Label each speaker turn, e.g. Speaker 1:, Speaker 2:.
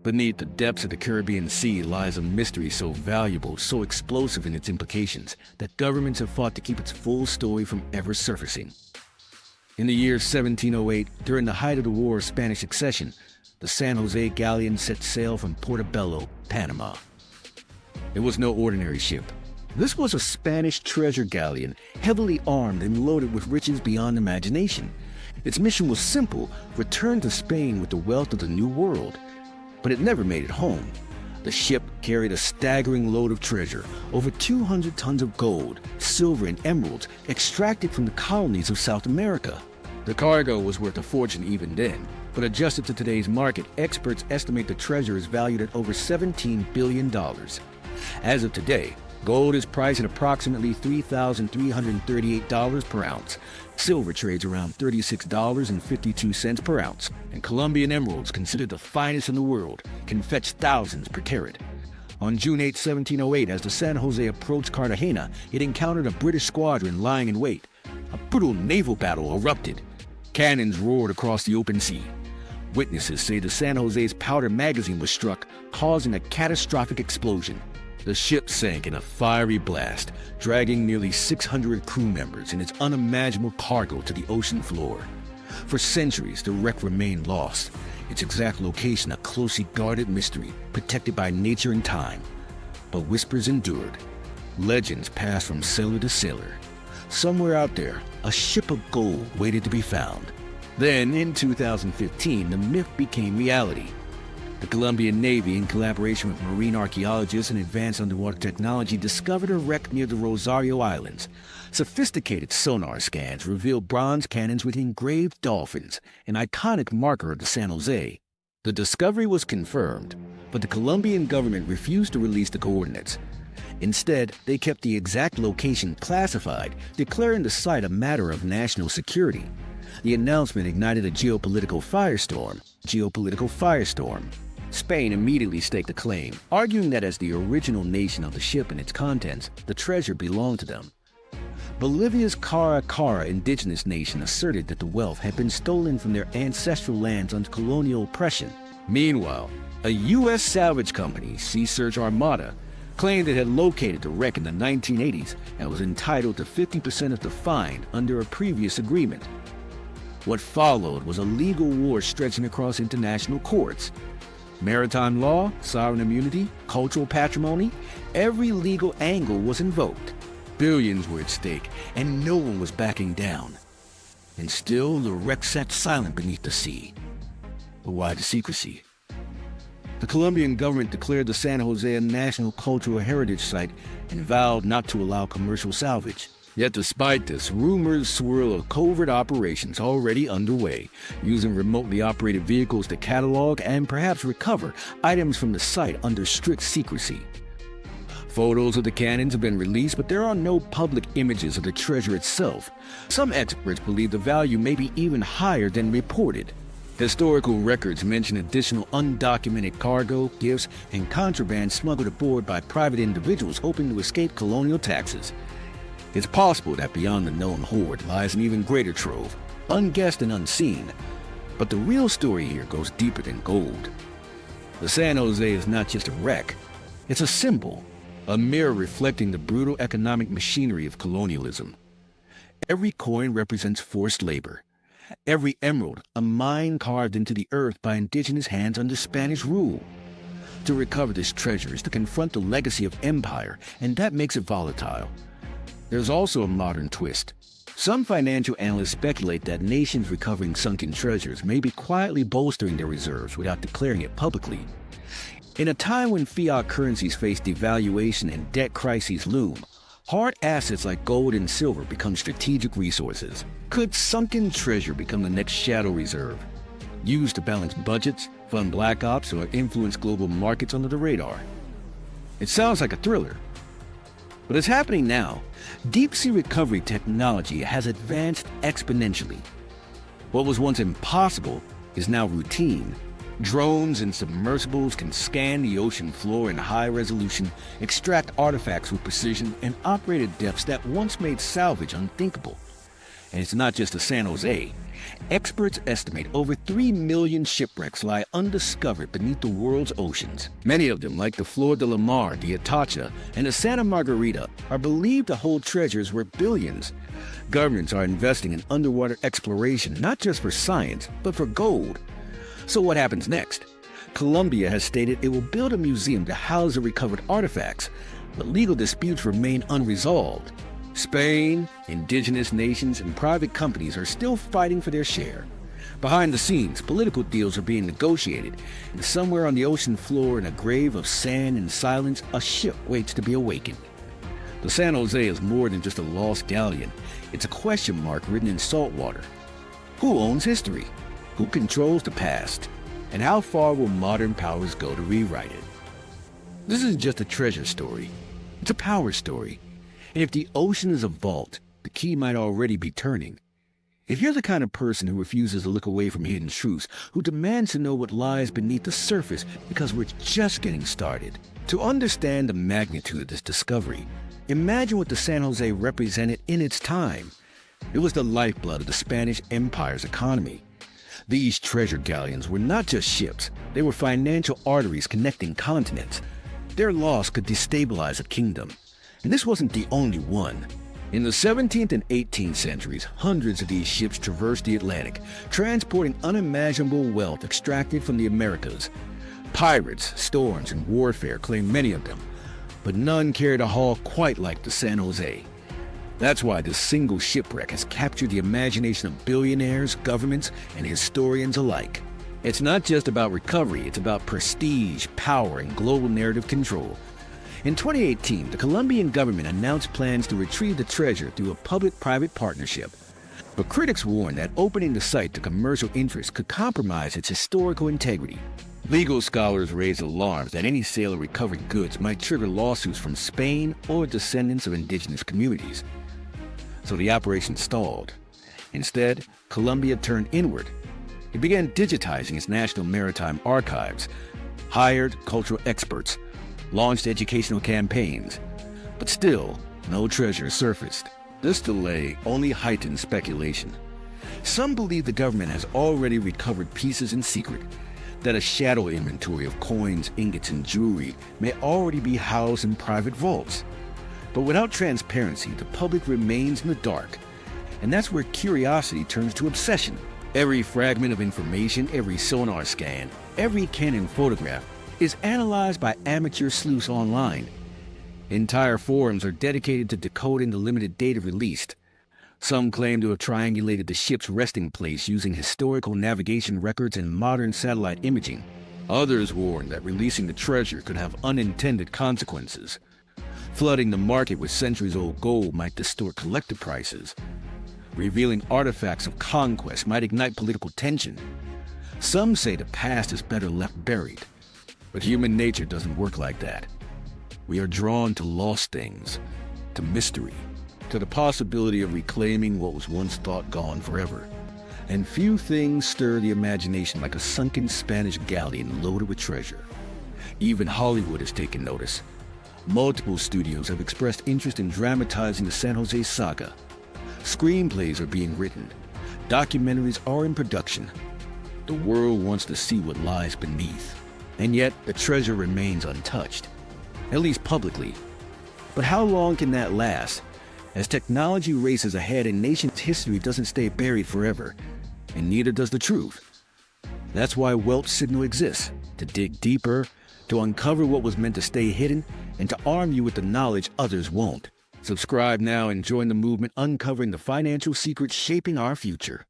Speaker 1: Beneath the depths of the Caribbean Sea lies a mystery so valuable, so explosive in its implications, that governments have fought to keep its full story from ever surfacing. In the year 1708, during the height of the War of Spanish Succession, the San José galleon set sail from Portobello, Panama. It was no ordinary ship. This was a Spanish treasure galleon, heavily armed and loaded with riches beyond imagination. Its mission was simple: return to Spain with the wealth of the New World. But it never made it home. The ship carried a staggering load of treasure, over 200 tons of gold, silver, and emeralds extracted from the colonies of South America. The cargo was worth a fortune even then, but adjusted to today's market, experts estimate the treasure is valued at over $17 billion. As of today, gold is priced at approximately $3,338 per ounce. Silver trades around $36.52 per ounce, and Colombian emeralds, considered the finest in the world, can fetch thousands per carat. On June 8, 1708, as the San José approached Cartagena, it encountered a British squadron lying in wait. A brutal naval battle erupted. Cannons roared across the open sea. Witnesses say the San José's powder magazine was struck, causing a catastrophic explosion. The ship sank in a fiery blast, dragging nearly 600 crew members and its unimaginable cargo to the ocean floor. For centuries, the wreck remained lost, its exact location a closely guarded mystery, protected by nature and time. But whispers endured. Legends passed from sailor to sailor. Somewhere out there, a ship of gold waited to be found. Then, in 2015, the myth became reality. The Colombian Navy, in collaboration with marine archaeologists and advanced underwater technology, discovered a wreck near the Rosario Islands. Sophisticated sonar scans revealed bronze cannons with engraved dolphins, an iconic marker of the San José. The discovery was confirmed, but the Colombian government refused to release the coordinates. Instead, they kept the exact location classified, declaring the site a matter of national security. The announcement ignited a geopolitical firestorm. Spain immediately staked a claim, arguing that as the original nation of the ship and its contents, the treasure belonged to them. Bolivia's Cara indigenous nation asserted that the wealth had been stolen from their ancestral lands under colonial oppression. Meanwhile, a U.S. salvage company, Sea Search Armada, claimed it had located the wreck in the 1980s and was entitled to 50% of the find under a previous agreement. What followed was a legal war stretching across international courts. Maritime law, sovereign immunity, cultural patrimony, every legal angle was invoked. Billions were at stake, and no one was backing down. And still, the wreck sat silent beneath the sea. But why the secrecy? The Colombian government declared the San José a National Cultural Heritage Site and vowed not to allow commercial salvage. Yet despite this, rumors swirl of covert operations already underway, using remotely operated vehicles to catalog and perhaps recover items from the site under strict secrecy. Photos of the cannons have been released, but there are no public images of the treasure itself. Some experts believe the value may be even higher than reported. Historical records mention additional undocumented cargo, gifts, and contraband smuggled aboard by private individuals hoping to escape colonial taxes. It's possible that beyond the known hoard lies an even greater trove, unguessed and unseen. But the real story here goes deeper than gold. The San José is not just a wreck, it's a symbol, a mirror reflecting the brutal economic machinery of colonialism. Every coin represents forced labor. Every emerald, a mine carved into the earth by indigenous hands under Spanish rule. To recover this treasure is to confront the legacy of empire, and that makes it volatile. There's also a modern twist. Some financial analysts speculate that nations recovering sunken treasures may be quietly bolstering their reserves without declaring it publicly. In a time when fiat currencies face devaluation and debt crises loom, hard assets like gold and silver become strategic resources. Could sunken treasure become the next shadow reserve, used to balance budgets, fund black ops, or influence global markets under the radar? It sounds like a thriller. But it's happening now. Deep-sea recovery technology has advanced exponentially. What was once impossible is now routine. Drones and submersibles can scan the ocean floor in high resolution, extract artifacts with precision, and operate at depths that once made salvage unthinkable. And it's not just the San Jose. Experts estimate over 3 million shipwrecks lie undiscovered beneath the world's oceans. Many of them, like the Flor de la Mar, the Itacha, and the Santa Margarita, are believed to hold treasures worth billions. Governments are investing in underwater exploration, not just for science, but for gold. So what happens next? Colombia has stated it will build a museum to house the recovered artifacts, but legal disputes remain unresolved. Spain, indigenous nations, and private companies are still fighting for their share. Behind the scenes, political deals are being negotiated, and somewhere on the ocean floor in a grave of sand and silence, a ship waits to be awakened. The San Jose is more than just a lost galleon. It's a question mark written in salt water. Who owns history? Who controls the past? And how far will modern powers go to rewrite it? This isn't just a treasure story. It's a power story. And if the ocean is a vault, the key might already be turning. If you're the kind of person who refuses to look away from hidden truths, who demands to know what lies beneath the surface because we're just getting started, to understand the magnitude of this discovery, imagine what the San Jose represented in its time. It was the lifeblood of the Spanish Empire's economy. These treasure galleons were not just ships, they were financial arteries connecting continents. Their loss could destabilize a kingdom. And this wasn't the only one. In the 17th and 18th centuries, hundreds of these ships traversed the Atlantic, transporting unimaginable wealth extracted from the Americas. Pirates, storms, and warfare claimed many of them, but none carried a haul quite like the San Jose. That's why this single shipwreck has captured the imagination of billionaires, governments, and historians alike. It's not just about recovery, it's about prestige, power, and global narrative control. In 2018, the Colombian government announced plans to retrieve the treasure through a public-private partnership. But critics warn that opening the site to commercial interests could compromise its historical integrity. Legal scholars raise alarms that any sale of recovered goods might trigger lawsuits from Spain or descendants of indigenous communities. So the operation stalled. Instead, Colombia turned inward. It began digitizing its national maritime archives, hired cultural experts, launched educational campaigns, but still, no treasure surfaced. This delay only heightened speculation. Some believe the government has already recovered pieces in secret, that a shadow inventory of coins, ingots, and jewelry may already be housed in private vaults. But without transparency, the public remains in the dark, and that's where curiosity turns to obsession. Every fragment of information, every sonar scan, every Canon photograph is analyzed by amateur sleuths online. Entire forums are dedicated to decoding the limited data released. Some claim to have triangulated the ship's resting place using historical navigation records and modern satellite imaging. Others warn that releasing the treasure could have unintended consequences. Flooding the market with centuries-old gold might distort collector prices. Revealing artifacts of conquest might ignite political tension. Some say the past is better left buried. But human nature doesn't work like that. We are drawn to lost things, to mystery, to the possibility of reclaiming what was once thought gone forever. And few things stir the imagination like a sunken Spanish galleon loaded with treasure. Even Hollywood has taken notice. Multiple studios have expressed interest in dramatizing the San Jose saga. Screenplays are being written. Documentaries are in production. The world wants to see what lies beneath. And yet, the treasure remains untouched, at least publicly. But how long can that last? As technology races ahead and nation's history doesn't stay buried forever, and neither does the truth. That's why Wealth Signal exists, to dig deeper, to uncover what was meant to stay hidden, and to arm you with the knowledge others won't. Subscribe now and join the movement uncovering the financial secrets shaping our future.